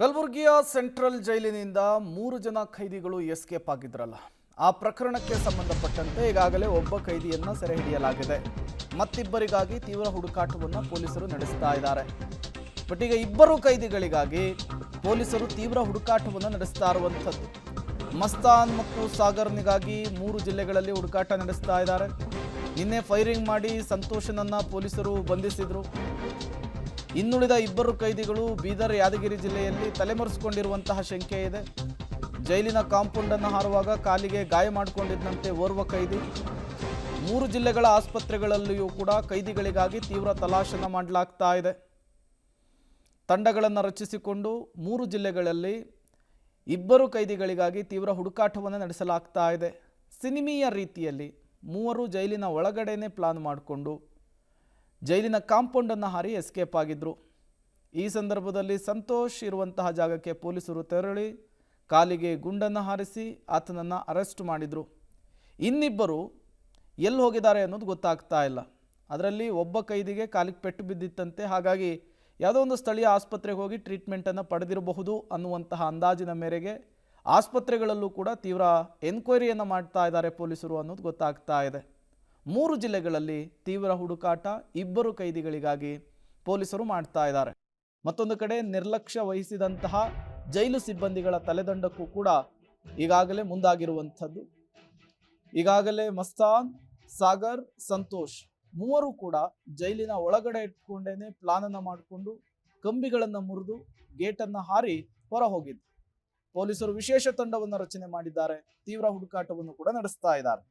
ಕಲಬುರಗಿಯ ಸೆಂಟ್ರಲ್ ಜೈಲಿನಿಂದ 3 ಜನ ಖೈದಿಗಳು ಎಸ್ಕೇಪ್ ಆಗಿದ್ರಲ್ಲ, ಆ ಪ್ರಕರಣಕ್ಕೆ ಸಂಬಂಧಪಟ್ಟಂತೆ ಈಗಾಗಲೇ ಒಬ್ಬ ಖೈದಿಯನ್ನ ಸೆರೆ ಹಿಡಿಯಲಾಗಿದೆ. ಮತ್ತಿಬ್ಬರಿಗಾಗಿ ತೀವ್ರ ಹುಡುಕಾಟವನ್ನು ಪೊಲೀಸರು ನಡೆಸ್ತಾ ಇದ್ದಾರೆ. ಬಟ್ ಈಗ ಇಬ್ಬರು ಖೈದಿಗಳಿಗಾಗಿ ಪೊಲೀಸರು ತೀವ್ರ ಹುಡುಕಾಟವನ್ನು ನಡೆಸ್ತಾ ಇರುವಂಥದ್ದು. ಮಸ್ತಾನ್ ಮತ್ತು ಸಾಗರ್ನಿಗಾಗಿ 3 ಜಿಲ್ಲೆಗಳಲ್ಲಿ ಹುಡುಕಾಟ ನಡೆಸ್ತಾ ಇದ್ದಾರೆ. ನಿನ್ನೆ ಫೈರಿಂಗ್ ಮಾಡಿ ಸಂತೋಷನನ್ನ ಪೊಲೀಸರು ಬಂಧಿಸಿದ್ರು. ಇನ್ನುಳಿದ ಇಬ್ಬರು ಖೈದಿಗಳು ಬೀದರ್ ಯಾದಗಿರಿ ಜಿಲ್ಲೆಯಲ್ಲಿ ತಲೆಮರೆಸಿಕೊಂಡಿರುವಂತಹ ಶಂಕೆ ಇದೆ. ಜೈಲಿನ ಕಾಂಪೌಂಡ್ ಅನ್ನು ಹಾರುವಾಗ ಕಾಲಿಗೆ ಗಾಯ ಮಾಡಿಕೊಂಡಿದ್ದಂತೆ ಓರ್ವ ಖೈದಿ. 3 ಜಿಲ್ಲೆಗಳ ಆಸ್ಪತ್ರೆಗಳಲ್ಲಿಯೂ ಕೂಡ ಖೈದಿಗಳಿಗಾಗಿ ತೀವ್ರ ತಲಾಶನ ಮಾಡಲಾಗ್ತಾ ಇದೆ. ತಂಡಗಳನ್ನು ರಚಿಸಿಕೊಂಡು 3 ಜಿಲ್ಲೆಗಳಲ್ಲಿ ಇಬ್ಬರು ಖೈದಿಗಳಿಗಾಗಿ ತೀವ್ರ ಹುಡುಕಾಟವನ್ನು ನಡೆಸಲಾಗ್ತಾ ಇದೆ. ಸಿನಿಮೀಯ ರೀತಿಯಲ್ಲಿ 3 ಜೈಲಿನ ಒಳಗಡೆನೆ ಪ್ಲಾನ್ ಮಾಡಿಕೊಂಡು ಜೈಲಿನ ಕಾಂಪೌಂಡನ್ನು ಹಾರಿ ಎಸ್ಕೇಪ್ ಆಗಿದ್ರು. ಈ ಸಂದರ್ಭದಲ್ಲಿ ಸಂತೋಷ್ ಇರುವಂತಹ ಜಾಗಕ್ಕೆ ಪೊಲೀಸರು ತೆರಳಿ ಕಾಲಿಗೆ ಗುಂಡನ್ನು ಹಾರಿಸಿ ಆತನನ್ನು ಅರೆಸ್ಟ್ ಮಾಡಿದರು. ಇನ್ನಿಬ್ಬರು ಎಲ್ಲಿ ಹೋಗಿದ್ದಾರೆ ಅನ್ನೋದು ಗೊತ್ತಾಗ್ತಾ ಇಲ್ಲ. ಅದರಲ್ಲಿ ಒಬ್ಬ ಖೈದಿಗೆ ಕಾಲಿಗೆ ಪೆಟ್ಟು ಬಿದ್ದಿತ್ತಂತೆ. ಹಾಗಾಗಿ ಯಾವುದೋ ಒಂದು ಸ್ಥಳೀಯ ಆಸ್ಪತ್ರೆಗೆ ಹೋಗಿ ಟ್ರೀಟ್ಮೆಂಟನ್ನು ಪಡೆದಿರಬಹುದು ಅನ್ನುವಂತಹ ಅಂದಾಜಿನ ಮೇರೆಗೆ ಆಸ್ಪತ್ರೆಗಳಲ್ಲೂ ಕೂಡ ತೀವ್ರ ಎನ್ಕ್ವೈರಿಯನ್ನು ಮಾಡ್ತಾ ಇದ್ದಾರೆ ಪೊಲೀಸರು ಅನ್ನೋದು ಗೊತ್ತಾಗ್ತಾ ಇದೆ. 3 ಜಿಲ್ಲೆಗಳಲ್ಲಿ ತೀವ್ರ ಹುಡುಕಾಟ ಇಬ್ಬರು ಖೈದಿಗಳಿಗಾಗಿ ಪೊಲೀಸರು ಮಾಡ್ತಾ ಇದ್ದಾರೆ. ಮತ್ತೊಂದು ಕಡೆ ನಿರ್ಲಕ್ಷ್ಯ ವಹಿಸಿದಂತಹ ಜೈಲು ಸಿಬ್ಬಂದಿಗಳ ತಲೆದಂಡಕ್ಕೂ ಕೂಡ ಈಗಾಗಲೇ ಮುಂದಾಗಿರುವಂಥದ್ದು. ಈಗಾಗಲೇ ಮಸ್ತಾನ್, ಸಾಗರ್, ಸಂತೋಷ್ 3 ಕೂಡ ಜೈಲಿನ ಒಳಗಡೆ ಇಟ್ಕೊಂಡೇನೆ ಪ್ಲಾನನ್ನು ಮಾಡಿಕೊಂಡು ಕಂಬಿಗಳನ್ನು ಮುರಿದು ಗೇಟನ್ನು ಹಾರಿ ಹೊರ ಹೋಗಿದ್ದು. ಪೊಲೀಸರು ವಿಶೇಷ ತಂಡವನ್ನು ರಚನೆ ಮಾಡಿದ್ದಾರೆ. ತೀವ್ರ ಹುಡುಕಾಟವನ್ನು ಕೂಡ ನಡೆಸ್ತಾ ಇದ್ದಾರೆ.